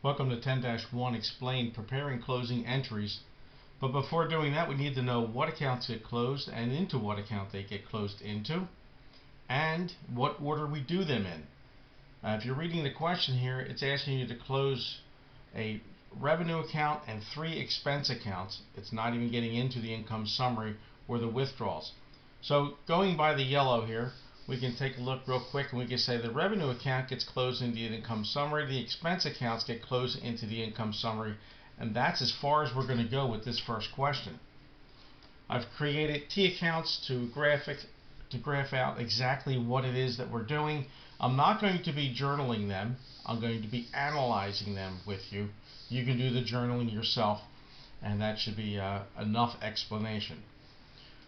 Welcome to 10-1 Explain Preparing Closing Entries. But before doing that, we need to know what accounts get closed and into what account they get closed into and what order we do them in. If you're reading the question here, it's asking you to close a revenue account and 3 expense accounts. It's not even getting into the income summary or the withdrawals. So going by the yellow here, we can take a look real quick and we can say the revenue account gets closed into the income summary, the expense accounts get closed into the income summary, and that's as far as we're going to go with this first question. I've created T accounts to graph out exactly what it is that we're doing. I'm not going to be journaling them. I'm going to be analyzing them with you. You can do the journaling yourself, and that should be enough explanation.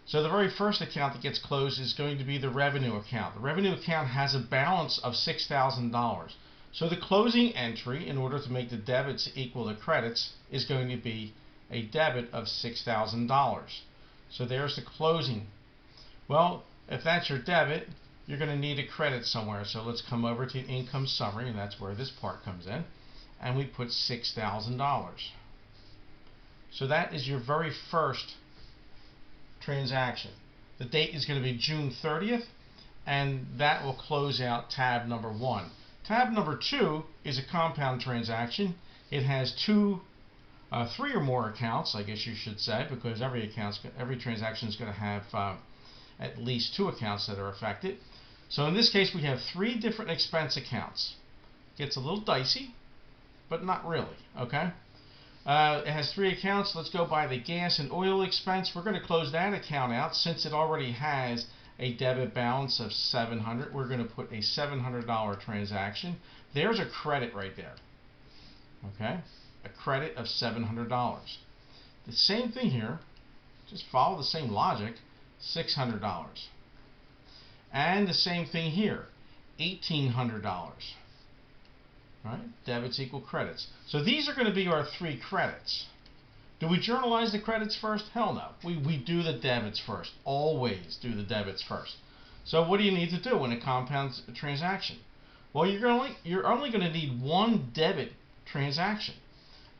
So the very first account that gets closed is going to be the revenue account. The revenue account has a balance of $6,000. So the closing entry, in order to make the debits equal the credits, is going to be a debit of $6,000. So there's the closing. Well, if that's your debit, you're going to need a credit somewhere. So let's come over to income summary, and that's where this part comes in. And we put $6,000. So that is your very first transaction. The date is going to be June 30th, and that will close out tab number 1. Tab number 2 is a compound transaction. It has 3 or more accounts, I guess you should say, because every transaction is going to have at least 2 accounts that are affected. So in this case, we have 3 different expense accounts. Gets a little dicey, but not really, okay? It has 3 accounts. Let's go by the gas and oil expense. We're going to close that account out since it already has a debit balance of $700. We're going to put a $700 transaction. There's a credit right there. Okay? A credit of $700. The same thing here. Just follow the same logic. $600. And the same thing here. $1,800. Right? Debits equal credits. So these are going to be our 3 credits. Do we journalize the credits first? Hell no. We do the debits first. Always do the debits first. So what do you need to do in a compound transaction? Well, you're only going to need 1 debit transaction.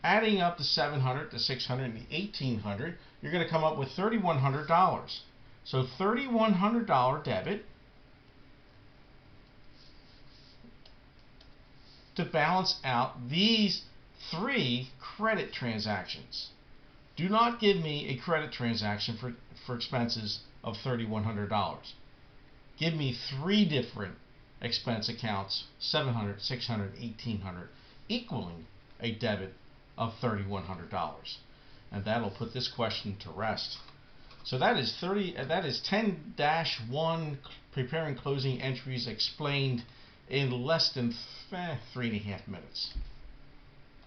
Adding up the $700, the $600, and the $1,800, you're going to come up with $3,100. So $3,100 debit to balance out these 3 credit transactions. Do not give me a credit transaction for expenses of $3,100. Give me 3 different expense accounts, $700, $600, $1,800, equaling a debit of $3,100. And that'll put this question to rest. So that is 10-1 Preparing Closing Entries explained in less than 3.5 minutes.